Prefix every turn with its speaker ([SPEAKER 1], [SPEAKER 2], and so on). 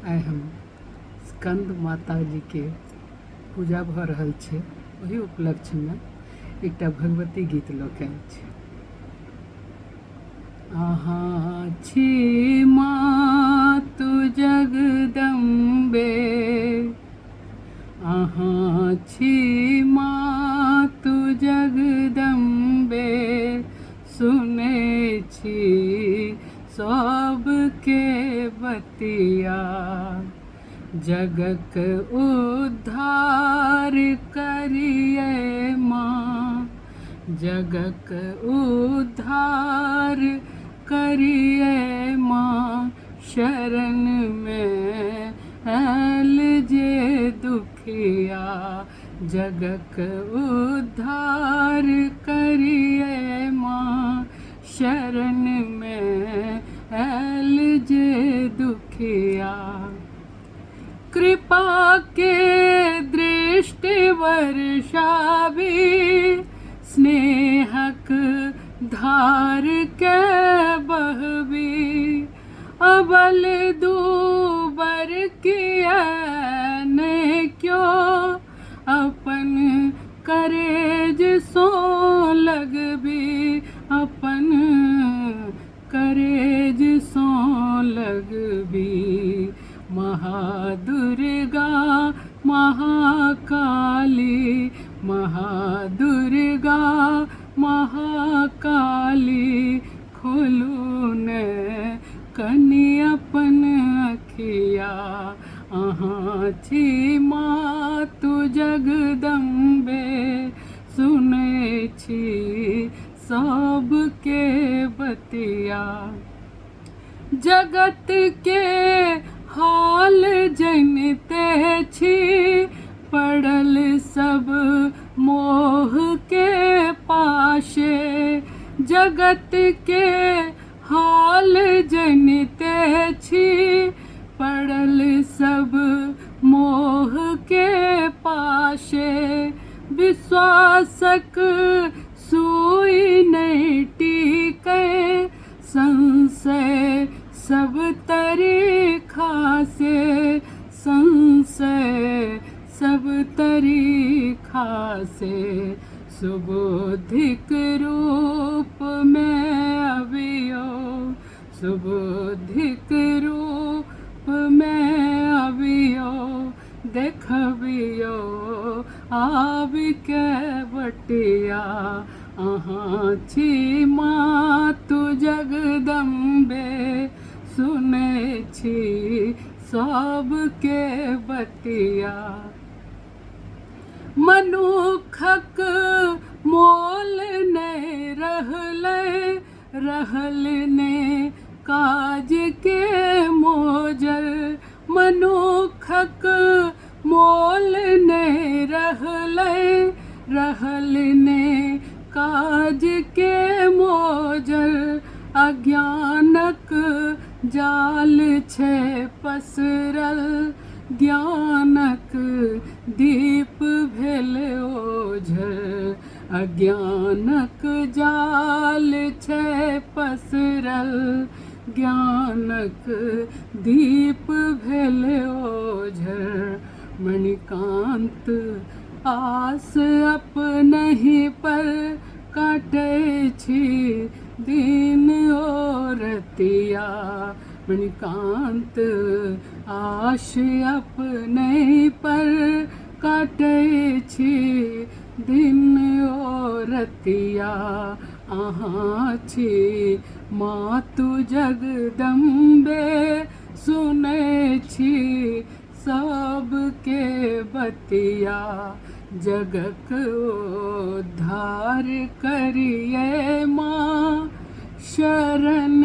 [SPEAKER 1] आइ हम स्कंद माता जी के पूजा भऽ रहल छै, ओहि उपलक्ष्य में एकटा भगवती गीत लऽ के आयल छी। अहाँ छी मातु जगदम्बे, अहाँ छी मातु जगदम्बे, सुनै छी सबके बतिया, जगक उद्धार करिए माँ, जगक उद्धार करिए माँ, शरण में आयल जे दुखिया, जगक उद्धार करिए माँ, शरण में आयल जे दुखिया। कृपा के दृष्टि वर्षावी, स्नेहक धार के बहवी, अबल दूबर किया ने क्यों, अपन करेज सो लगबी, अपन करेज सो लगबी। महादुर्गा महाकाली, महादुर्गा महाकाली, खोलू ने कनि अपन अखिया, अहाँ छी मातु जगदम्बे, सुनै छी सबके बतिया, जगत के हाल जनते छी, पड़ल सब मोह के पाशे, जगत के हाल जनते छी, पड़ल सब मोह के पाशे, विश्वासक सुई नहीं टिकै, संशय सब तरी खासे, संशय सब तरी खासे, सुबोधिक रूप में अबियो, सुबोधिक रूप में अबियो, देखबियो आबि के बटिया, अहाँ छी मातु जगदम्बे, सुनै छी सबके बतिया। मनुखक मोल नहीं रहलै, रहल ने काज के मोजर, मनुखक मोल नहीं रहलै, रहल ने काज के मोजर, अज्ञानक जाल छै पसरल, ज्ञानक दीप भेल ओझर, अज्ञानक जाल छै पसरल, ज्ञानक दीप भेल ओझर। मणिकांत आस अपनहि पर काटै छी दिन रतिया, मणिकांत आश अपने पर काटै छी दिन रतिया, अहाँ छी मातु जगदम्बे, सुनै छी सबके बतिया, जगक उद्धार करिए माँ, शरण